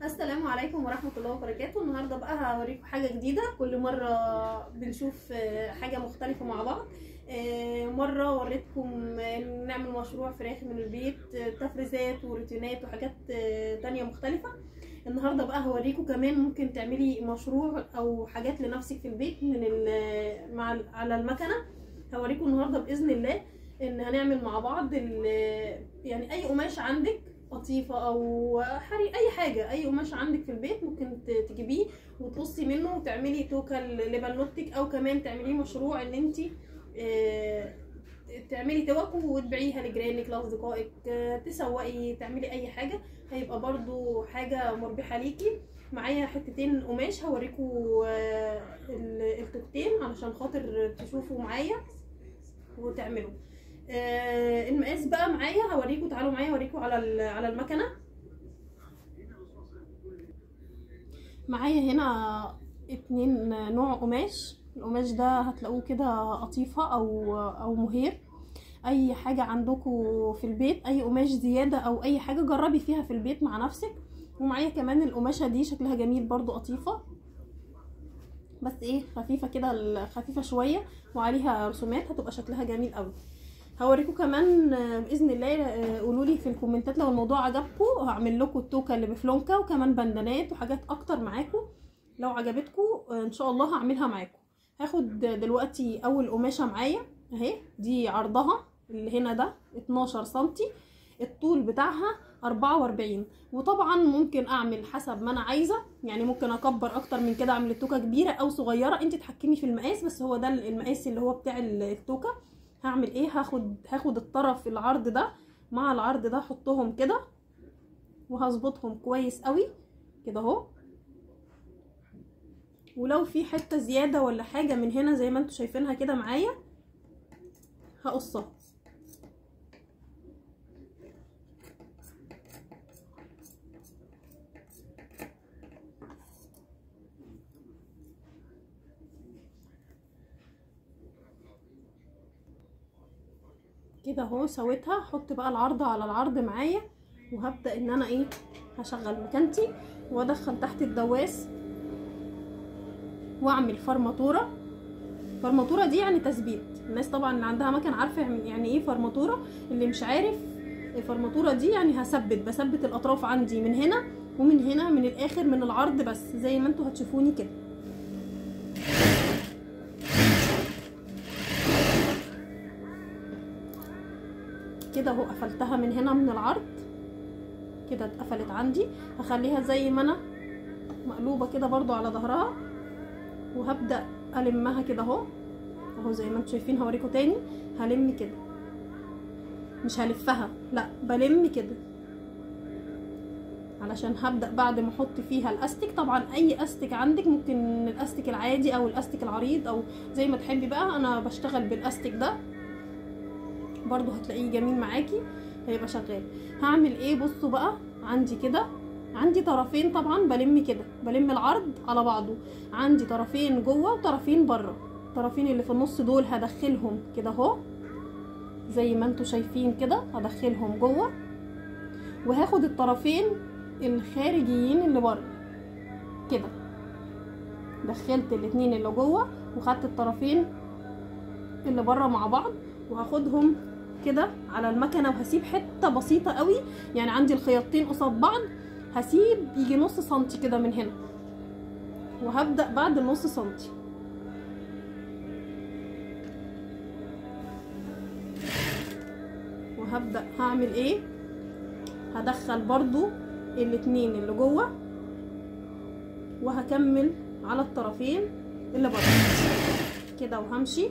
السلام عليكم ورحمة الله وبركاته. النهاردة بقى هوريكم حاجة جديدة. كل مرة بنشوف حاجة مختلفة مع بعض. مرة وريتكم نعمل مشروع فراخ من البيت، تفريزات وروتينات وحاجات تانية مختلفة. النهاردة بقى هوريكم كمان ممكن تعملي مشروع او حاجات لنفسك في البيت من على المكنة. هوريكم النهاردة بإذن الله ان هنعمل مع بعض يعني اي قماش عندك، قطيفه او حري، اي حاجه، اي قماش عندك في البيت ممكن تجيبيه وتقصي منه وتعملي توكه لبنوتك، او كمان تعمليه مشروع ان انت تعملي توك وتبيعيها لجيرانك لاصدقائك، تسوقي، تعملي اي حاجه، هيبقى برضو حاجه مربحه ليكي. معايا حتتين قماش هوريكم التوكتين علشان خاطر تشوفوا معايا وتعملوا. المقاس بقى معايا هوريكم، تعالوا معايا اوريكم على المكنه. معايا هنا 2 نوع قماش. القماش ده هتلاقوه كده قطيفه او مهير، اي حاجه عندكم في البيت، اي قماش زياده او اي حاجه جربي فيها في البيت مع نفسك. ومعايا كمان القماشه دي شكلها جميل برضو، قطيفه بس ايه خفيفه كده، خفيفه شويه وعليها رسومات، هتبقى شكلها جميل قوي. هوريكم كمان باذن الله. قولوا لي في الكومنتات لو الموضوع عجبكم، هعمل لكم التوكه اللي بفلونكه وكمان بندانات وحاجات اكتر معاكم. لو عجبتكم ان شاء الله هعملها معاكم. هاخد دلوقتي اول قماشه معايا اهي، دي عرضها اللي هنا ده 12 سنتي، الطول بتاعها 44. وطبعا ممكن اعمل حسب ما انا عايزه، يعني ممكن اكبر اكتر من كده، اعمل التوكه كبيره او صغيره، انت تحكمي في المقاس، بس هو ده المقاس اللي هو بتاع التوكه. هعمل ايه، هاخد الطرف العرض ده مع العرض ده، احطهم كده وهظبطهم كويس قوي كده اهو. ولو في حته زياده ولا حاجه من هنا زي ما انتم شايفينها كده معايا هقصها. كده اهو سويتها. احط بقى العرض على العرض معايا، وهبدا ان انا ايه، هشغل مكانتي وادخل تحت الدواس واعمل فرماتوره. فرماتوره دي يعني تثبيت. الناس طبعا اللي عندها مكان عارفه يعني ايه فرماتوره. اللي مش عارف، الفرماتوره دي يعني بثبت الاطراف عندي من هنا ومن هنا، من الاخر من العرض، بس زي ما انتوا هتشوفوني كده. كده اهو قفلتها من هنا من العرض كده، اتقفلت عندي. هخليها زي ما انا مقلوبه كده برضو على ظهرها، وهبدا المها كده اهو زي ما انتم شايفين. هوريكم تاني، هلم كده، مش هلفها، لا بلم كده، علشان هبدا بعد ما احط فيها الاستك. طبعا اي استك عندك، ممكن الاستك العادي او الاستك العريض او زي ما تحبي بقى. انا بشتغل بالاستك ده برضو، هتلاقيه جميل معاكي، هيبقى شغال. هعمل ايه، بصوا بقى، عندي كده، عندي طرفين طبعا بلم كده، بلم العرض على بعضه. عندي طرفين جوه وطرفين بره. الطرفين اللي في النص دول هدخلهم كده اهو زي ما انتوا شايفين كده، هدخلهم جوه. وهاخد الطرفين الخارجيين اللي بره كده، دخلت الاتنين اللي جوه وخدت الطرفين اللي بره مع بعض، وهاخدهم كده على المكنه، وهسيب حته بسيطه قوي، يعني عندي الخياطين قصاد بعض، هسيب يجي نص سنتي كده من هنا، وهبدا بعد النص سنتي وهبدا هعمل ايه، هدخل برضو الاتنين اللي جوه وهكمل على الطرفين اللي بره كده، وهمشي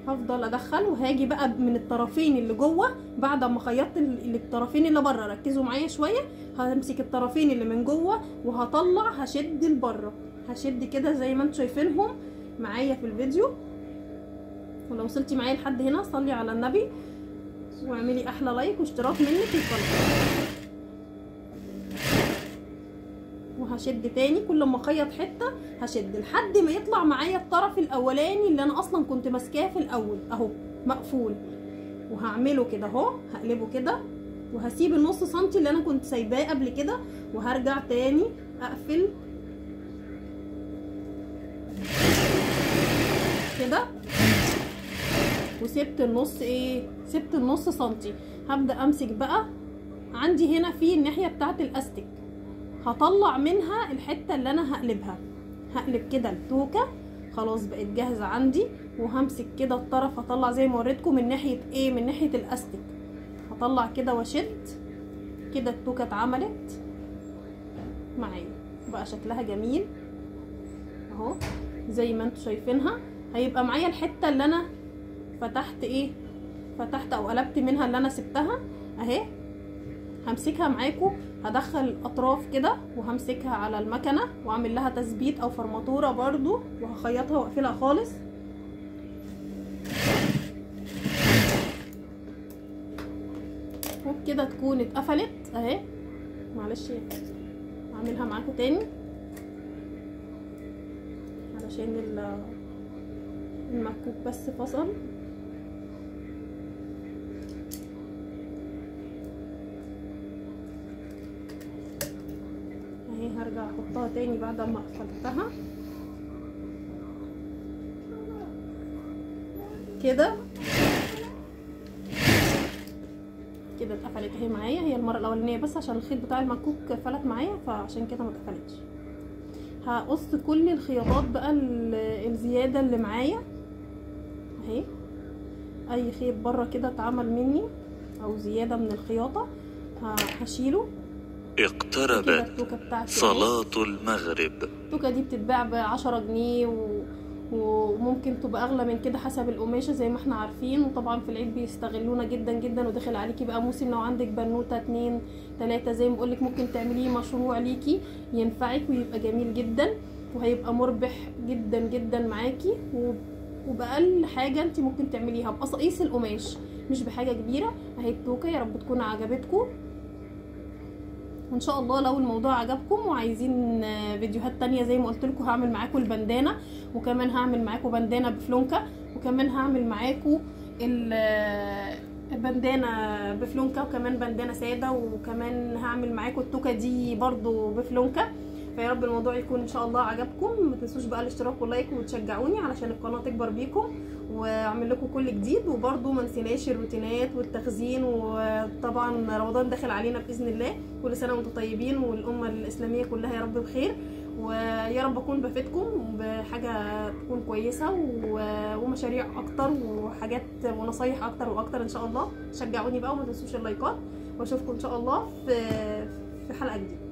هفضل ادخل. وهاجي بقى من الطرفين اللي جوه بعد ما خيطت الطرفين اللي بره، ركزوا معايا شويه، همسك الطرفين اللي من جوه وهطلع، هشد لبره، هشد كده زي ما انتم شايفينهم معايا في الفيديو. ولو وصلتي معايا لحد هنا صلي على النبي واعملي احلى لايك واشتراك مني في القناه. وهشد تاني، كل ما اخيط حته هشد لحد ما يطلع معايا الطرف الاولاني اللي انا اصلا كنت ماسكاه في الاول اهو مقفول، وهعمله كده اهو، هقلبه كده وهسيب النص سنتي اللي انا كنت سايباه قبل كده، وهرجع تاني اقفل كده، وسبت النص ايه، سبت النص سنتي. هبدأ امسك بقى، عندي هنا في الناحية بتاعت الاستك هطلع منها الحتة اللي انا هقلبها، هقلب كده التوكة خلاص بقت جاهزة عندي، وهمسك كده الطرف هطلع زي ما وريتكم من ناحية ايه، من ناحية الاستك هطلع كده واشد كده، التوكة اتعملت معايا بقى شكلها جميل اهو زي ما انتوا شايفينها. هيبقى معايا الحتة اللي انا فتحت ايه، فتحت او قلبت منها اللي انا سبتها اهي. همسكها معاكم، هدخل الاطراف كده وهمسكها على المكنه واعمل لها تثبيت او فرماتوره برضو، وهخيطها واقفلها خالص. وبكده تكون اتقفلت اهي. معلش هعملها معاكم تاني علشان المكوك بس فصل. اهي هرجع احطها تاني بعد ما قفلتها كده كده اتقفلت اهي معايا. هي المره الاولانيه بس عشان الخيط بتاع المكوك فلت معايا فعشان كده ما اتقفلتش. هقص كل الخياطات بقى الزياده اللي معايا اهي، اي خيط بره كده اتعمل مني او زياده من الخياطه هشيله. اقتربت صلاة المغرب. التوكة دي بتتباع ب10 جنيه وممكن تبقى اغلى من كده حسب القماشه زي ما احنا عارفين. وطبعا في العيد بيستغلونا جدا جدا، وداخل عليكي بقى موسم لو عندك بنوته 2 3 زي ما بقولك ممكن تعمليه مشروع ليكي ينفعك ويبقى جميل جدا وهيبقى مربح جدا جدا معاكي. وبأقل حاجه انت ممكن تعمليها بقصاقيس القماش مش بحاجه كبيره. اهي التوكة يا رب تكون عجبتكم، وان شاء الله لو الموضوع عجبكم وعايزين فيديوهات تانية زي ما قلت لكم هعمل معاكم البندانه، وكمان هعمل معاكم بندانه بفلونكه، وكمان هعمل معاكم البندانه بفلونكه، وكمان بندانه ساده، وكمان هعمل معاكم التوكه دي برضو بفلونكه. فيا رب الموضوع يكون ان شاء الله عجبكم. ما تنسوش بقى الاشتراك واللايك وتشجعوني علشان القناه تكبر بيكم واعمل لكم كل جديد. وبرضو ما نسيناش الروتينات والتخزين، وطبعا رمضان داخل علينا باذن الله. كل سنه وانتم طيبين والامه الاسلاميه كلها يا رب بخير، ويا رب اكون بفيدكم بحاجه تكون كويسه ومشاريع اكتر وحاجات ونصايح اكتر واكتر ان شاء الله. شجعوني بقى وما تنسوش اللايكات، واشوفكم ان شاء الله في حلقه جديده.